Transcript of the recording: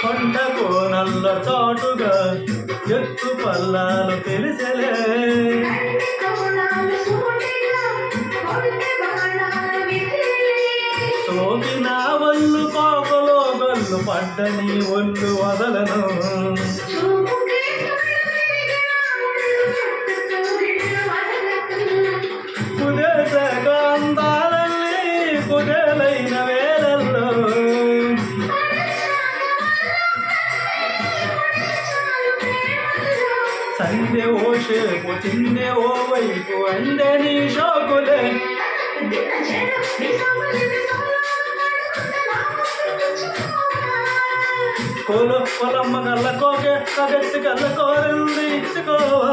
కొండ కోనల్ల చాటుగా ఎత్తు పల్లాలు తెలిసెలే సోకిన ఒళ్ళు కోకలో గల్లు పడ్డని ఒళ్ళు వదలను కుదేశ కాంతాలన్నీ కుదేలైన వేళల్లో సంధ్య ఓ షేపు చిన్నె ఓ వైపు అందే నీ షోకులే కోలో పొలమ్మ కళ్ళ కోకే కగెత్తి కళ్ళ కోరింది ఇచ్చుకోవా